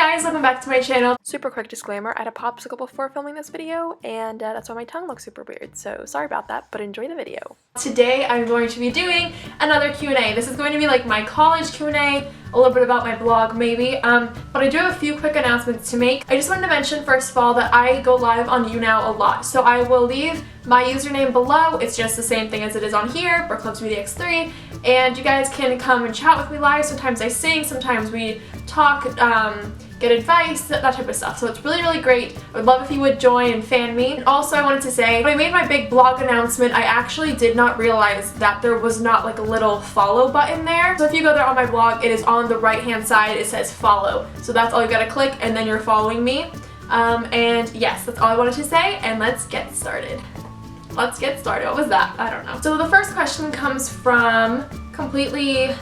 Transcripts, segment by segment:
guys, welcome back to my channel. Super quick disclaimer, I had a popsicle before filming this video and that's why my tongue looks super weird, so sorry about that, but enjoy the video. Today I'm going to be doing another Q&A. This is going to be like my college Q&A, a little bit about my blog maybe, but I do have a few quick announcements to make. I just wanted to mention first of all that I go live on YouNow a lot, so I will leave my username below. It's just the same thing as it is on here, BrookeLovesBeautyX3, and you guys can come and chat with me live. Sometimes I sing, sometimes we talk, get advice, that type of stuff. So it's really, really great. I would love if you would join and fan me. And also I wanted to say, when I made my big blog announcement, I actually did not realize that there was not like a little follow button there. So if you go there on my blog, it is on the right hand side, it says follow. So that's all you gotta click and then you're following me. And yes, that's all I wanted to say, and let's get started. Let's get started. What was that? I don't know. So the first question comes from completely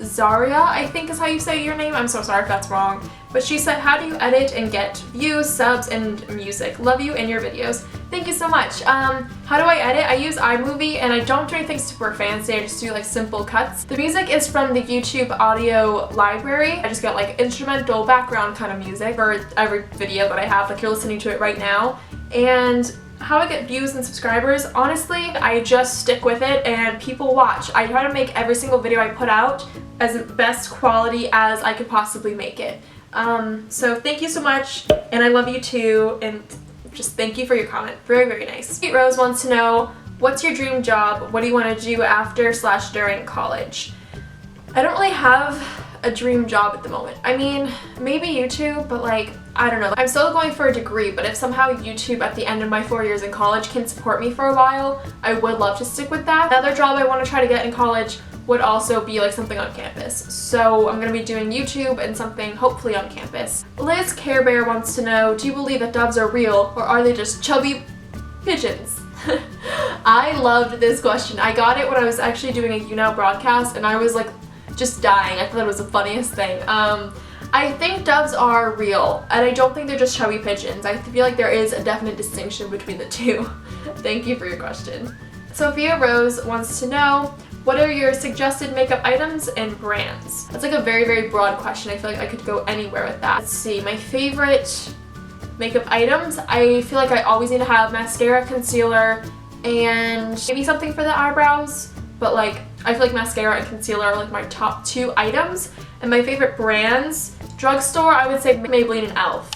Zaria, I think is how you say your name. I'm so sorry if that's wrong. But she said, how do you edit and get views, subs, and music? Love you and your videos. Thank you so much. How do I edit? I use iMovie and I don't do anything super fancy. I just do like simple cuts. The music is from the YouTube audio library. I just get like instrumental background kind of music for every video that I have, like you're listening to it right now. And how I get views and subscribers, honestly, I just stick with it and people watch. I try to make every single video I put out as the best quality as I could possibly make it. So thank you so much, and I love you too, and just thank you for your comment. Very, very nice. Sweet Rose wants to know, what's your dream job? What do you want to do after/during college? I don't really have a dream job at the moment. I mean, maybe YouTube, but like, I don't know. I'm still going for a degree, but if somehow YouTube at the end of my 4 years in college can support me for a while, I would love to stick with that. Another job I want to try to get in college would also be like something on campus. So I'm going to be doing YouTube and something hopefully on campus. Liz Care Bear wants to know, do you believe that doves are real or are they just chubby pigeons? I loved this question. I got it when I was actually doing a YouNow broadcast and I was like just dying. I thought it was the funniest thing. I think doves are real, and I don't think they're just chubby pigeons. I feel like there is a definite distinction between the two. Thank you for your question. Sophia Rose wants to know, what are your suggested makeup items and brands? That's like a very, very broad question. I feel like I could go anywhere with that. Let's see, my favorite makeup items, I feel like I always need to have mascara, concealer, and maybe something for the eyebrows, but like I feel like mascara and concealer are like my top two items. And my favorite brands, drugstore, I would say Maybelline and e.l.f.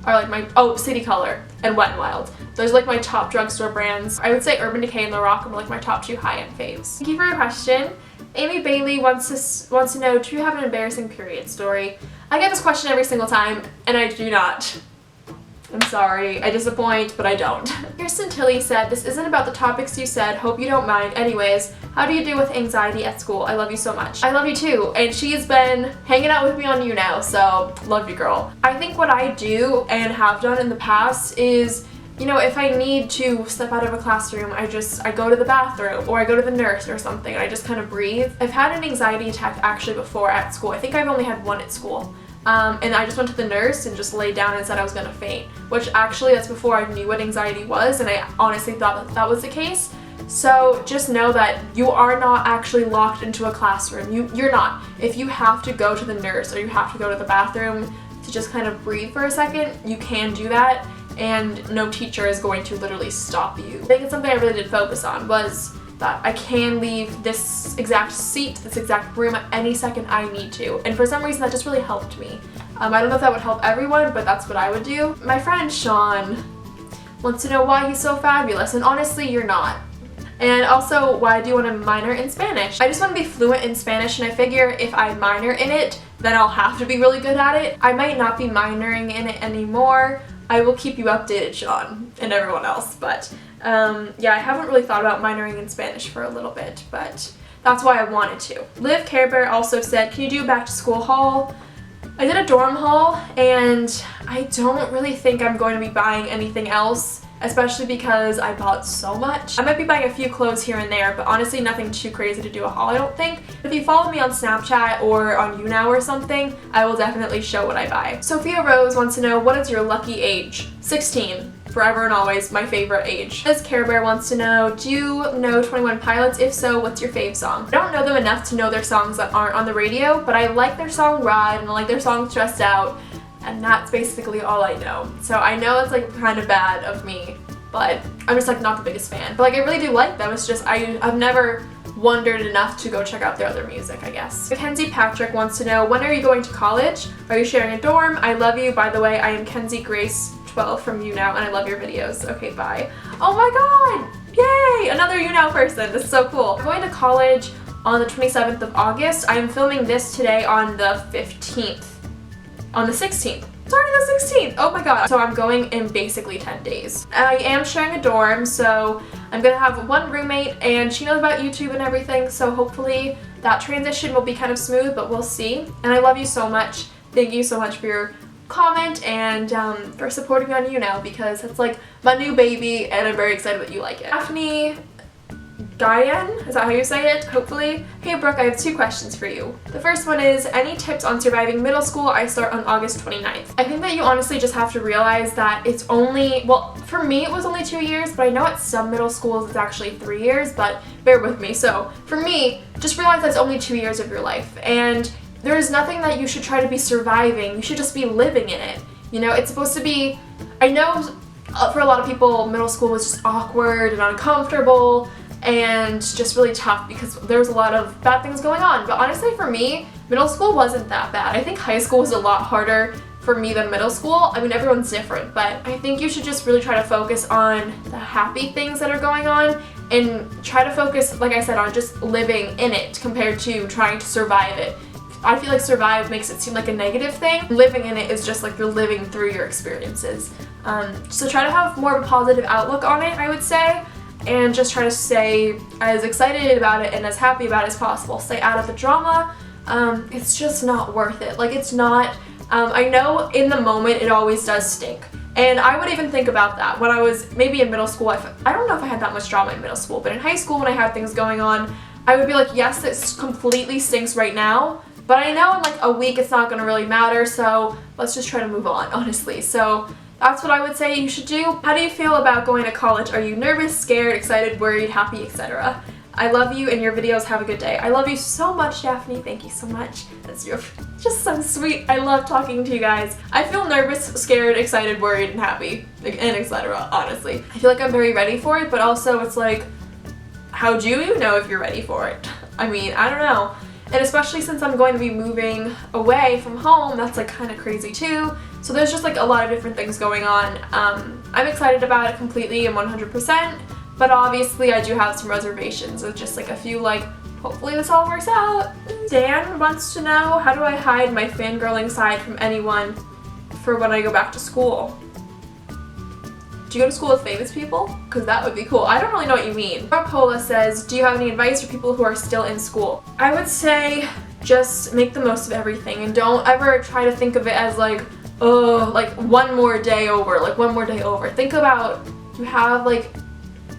are like my, City Color and Wet n Wild. Those are like my top drugstore brands. I would say Urban Decay and Lorac are like my top two high-end faves. Thank you for your question. Amy Bailey wants to know, do you have an embarrassing period story? I get this question every single time, and I do not. I'm sorry, I disappoint, but I don't. Kirsten Tilly said, this isn't about the topics you said, hope you don't mind. Anyways, how do you deal with anxiety at school? I love you so much. I love you too, and she's been hanging out with me on YouNow, so love you, girl. I think what I do and have done in the past is, you know, if I need to step out of a classroom, I go to the bathroom or I go to the nurse or something and I just kind of breathe. I've had an anxiety attack actually before at school. I think I've only had one at school. And I just went to the nurse and just laid down and said I was gonna faint, which actually that's before I knew what anxiety was, and I honestly thought that that was the case. So just know that you are not actually locked into a classroom. You're not. If you have to go to the nurse or you have to go to the bathroom to just kind of breathe for a second, you can do that, and no teacher is going to literally stop you. I think it's something I really did focus on was that I can leave this exact seat, this exact room at any second I need to. And for some reason that just really helped me. I don't know if that would help everyone, but that's what I would do. My friend Sean wants to know why he's so fabulous, and honestly you're not. And also, why do you want to minor in Spanish? I just want to be fluent in Spanish, and I figure if I minor in it, then I'll have to be really good at it. I might not be minoring in it anymore. I will keep you updated, Sean, and everyone else, but yeah, I haven't really thought about minoring in Spanish for a little bit, but that's why I wanted to. Liv Care Bear also said, can you do a back to school haul? I did a dorm haul, and I don't really think I'm going to be buying anything else, especially because I bought so much. I might be buying a few clothes here and there, but honestly nothing too crazy to do a haul, I don't think. If you follow me on Snapchat or on YouNow or something, I will definitely show what I buy. Sophia Rose wants to know, what is your lucky age? 16. Forever and always my favorite age. Liz Care Bear wants to know, do you know 21 Pilots? If so, what's your fave song? I don't know them enough to know their songs that aren't on the radio, but I like their song Ride and I like their song Stressed Out. and that's basically all I know. So I know it's like kind of bad of me, but I'm just like not the biggest fan. But like I really do like them. It's just I've never wondered enough to go check out their other music, I guess. Mackenzie Patrick wants to know, when are you going to college? Are you sharing a dorm? I love you. By the way, I am Kenzie Grace 12 from YouNow, and I love your videos. Okay, bye. Oh my god! Yay! Another YouNow person. This is so cool. I'm going to college on the 27th of August. I am filming this today on the 15th. On the 16th. It's already the 16th! Oh my god. So I'm going in basically 10 days. I am sharing a dorm, so I'm gonna have one roommate, and she knows about YouTube and everything, so hopefully that transition will be kind of smooth, but we'll see. And I love you so much. Thank you so much for your comment and for supporting me on YouNow, because it's like my new baby and I'm very excited that you like it. Daphne Diane, is that how you say it? Hopefully. Hey Brooke, I have 2 questions for you. The first one is, any tips on surviving middle school? I start on August 29th. I think that you honestly just have to realize that it's only, well, for me it was only 2 years, but I know at some middle schools it's actually 3 years, but bear with me. So for me, just realize that it's only 2 years of your life, and there is nothing that you should try to be surviving. You should just be living in it. You know, it's supposed to be, I know for a lot of people, middle school was just awkward and uncomfortable and just really tough because there was a lot of bad things going on. But honestly, for me, middle school wasn't that bad. I think high school was a lot harder for me than middle school. I mean, everyone's different, but I think you should just really try to focus on the happy things that are going on and try to focus, like I said, on just living in it compared to trying to survive it. I feel like survive makes it seem like a negative thing. Living in it is just like you're living through your experiences. So try to have more of a positive outlook on it, I would say, and just try to stay as excited about it and as happy about it as possible. Stay out of the drama. It's just not worth it. Like, it's not, I know in the moment it always does stink. And I would even think about that when I was maybe in middle school. I don't know if I had that much drama in middle school, but in high school when I had things going on, I would be like, yes, this completely stinks right now, but I know in like a week it's not going to really matter, so let's just try to move on, honestly. So that's what I would say you should do. How do you feel about going to college? Are you nervous, scared, excited, worried, happy, etc.? I love you and your videos. Have a good day. I love you so much, Daphne. Thank you so much. That's just so sweet. I love talking to you guys. I feel nervous, scared, excited, worried, and happy, and etc. honestly. I feel like I'm very ready for it, but also it's like, how do you know if you're ready for it? I mean, I don't know. And especially since I'm going to be moving away from home, that's like kind of crazy too. So there's just like a lot of different things going on. I'm excited about it completely and 100%, but obviously I do have some reservations of just like a few, like, hopefully this all works out. Dan wants to know, how do I hide my fangirling side from anyone for when I go back to school? Do you go to school with famous people? Because that would be cool. I don't really know what you mean. Pola says, do you have any advice for people who are still in school? I would say just make the most of everything and don't ever try to think of it as like, oh, like one more day over, like one more day over. Think about, you have like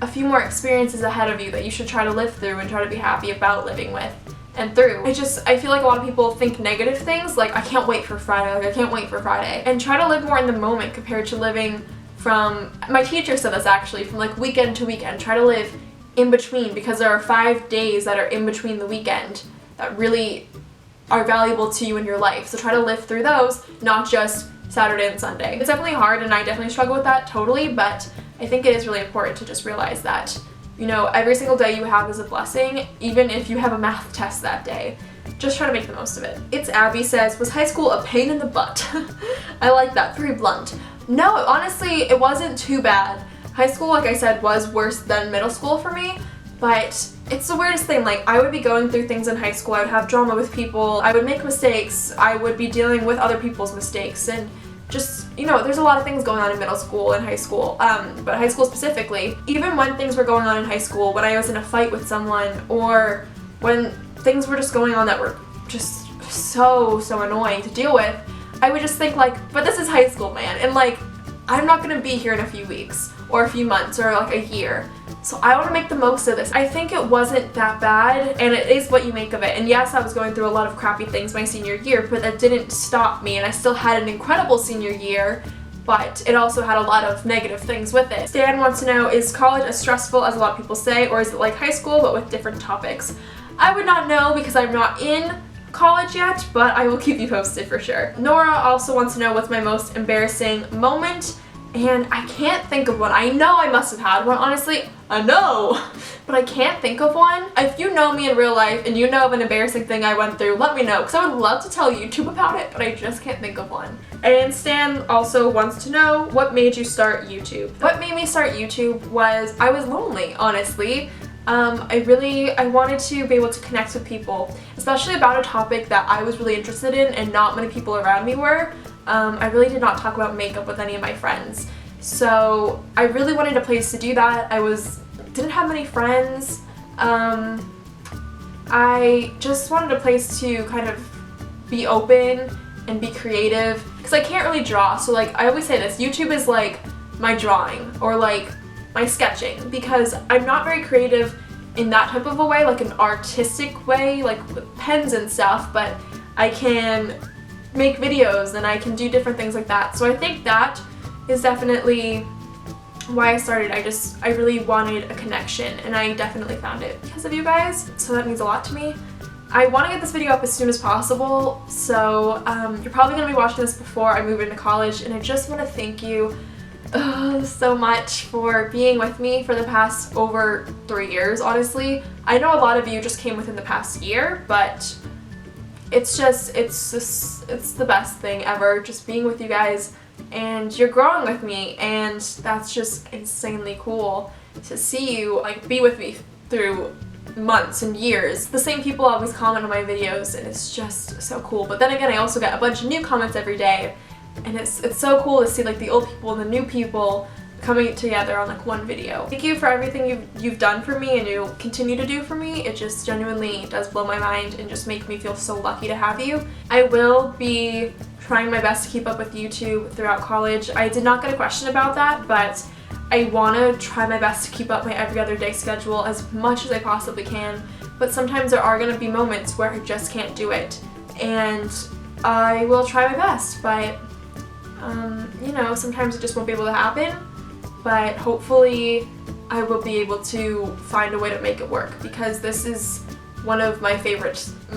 a few more experiences ahead of you that you should try to live through and try to be happy about living with and through. I feel like a lot of people think negative things, like I can't wait for Friday, like I can't wait for Friday. And try to live more in the moment compared to living from, my teacher said this actually, from like weekend to weekend. Try to live in between, because there are 5 days that are in between the weekend that really are valuable to you in your life. So try to live through those, not just Saturday and Sunday. It's definitely hard and I definitely struggle with that totally, but I think it is really important to just realize that, you know, every single day you have is a blessing, even if you have a math test that day. Just try to make the most of it. It's Abby says, was high school a pain in the butt? I like that, very blunt. No, honestly, it wasn't too bad. High school, like I said, was worse than middle school for me, but it's the weirdest thing. Like, I would be going through things in high school, I would have drama with people, I would make mistakes, I would be dealing with other people's mistakes, and just, you know, there's a lot of things going on in middle school and high school, but high school specifically, even when things were going on in high school, when I was in a fight with someone, or when things were just going on that were just so annoying to deal with, I would just think like, but this is high school, man, and like, I'm not gonna be here in a few weeks, or a few months, or like a year. So I want to make the most of this. I think it wasn't that bad, and it is what you make of it. And yes, I was going through a lot of crappy things my senior year, but that didn't stop me, and I still had an incredible senior year, but it also had a lot of negative things with it. Stan wants to know, is college as stressful as a lot of people say, or is it like high school but with different topics? I would not know because I'm not in college yet, but I will keep you posted for sure. Nora also wants to know what's my most embarrassing moment, and I can't think of one. I know I must have had one, honestly. I know, but I can't think of one. If you know me in real life and you know of an embarrassing thing I went through, let me know, because I would love to tell YouTube about it, but I just can't think of one. And Stan also wants to know, what made you start YouTube? What made me start YouTube was I was lonely, honestly. I wanted to be able to connect with people, especially about a topic that I was really interested in and not many people around me were. I really did not talk about makeup with any of my friends. So I really wanted a place to do that. Didn't have many friends. I just wanted a place to kind of be open and be creative, because I can't really draw. So like I always say this, YouTube is like my drawing or like my sketching, because I'm not very creative in that type of a way, like an artistic way, like with pens and stuff, but I can make videos and I can do different things like that. So I think that is definitely why I started. I really wanted a connection, and I definitely found it because of you guys, so that means a lot to me. I want to get this video up as soon as possible, so you're probably going to be watching this before I move into college, and I just want to thank you so much for being with me for the past over 3 years, honestly. I know a lot of you just came within the past year, but it's the best thing ever, just being with you guys, and you're growing with me, and that's just insanely cool to see you like be with me through months and years. The same people always comment on my videos, and it's just so cool. But then again, I also get a bunch of new comments every day, and it's so cool to see like the old people and the new people coming together on like one video. Thank you for everything you've done for me and you continue to do for me. It just genuinely does blow my mind and just make me feel so lucky to have you. I will be trying my best to keep up with YouTube throughout college. I did not get a question about that, but I want to try my best to keep up my every other day schedule as much as I possibly can, but sometimes there are going to be moments where I just can't do it, and I will try my best, but you know, sometimes it just won't be able to happen, but hopefully I will be able to find a way to make it work, because this is one of my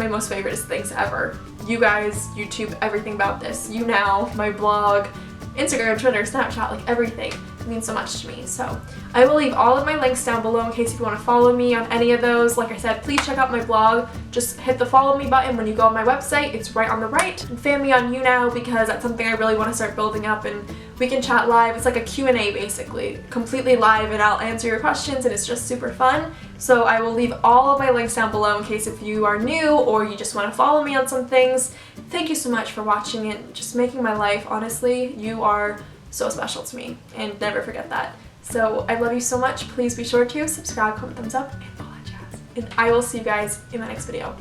most favorite things ever. You guys, YouTube, everything about this. You now, my blog, Instagram, Twitter, Snapchat, like everything. It means so much to me. So I will leave all of my links down below in case if you want to follow me on any of those. Like I said, please check out my blog. Just hit the follow me button when you go on my website. It's right on the right. And fan me on YouNow, because that's something I really want to start building up, and we can chat live. It's like a Q&A basically, completely live, and I'll answer your questions, and it's just super fun. So I will leave all of my links down below in case if you are new or you just want to follow me on some things. Thank you so much for watching and just making my life. Honestly, you are so special to me, and never forget that. So I love you so much. Please be sure to subscribe, comment, thumbs up, and all that jazz. And I will see you guys in my next video.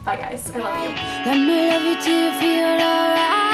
Bye guys, I love you.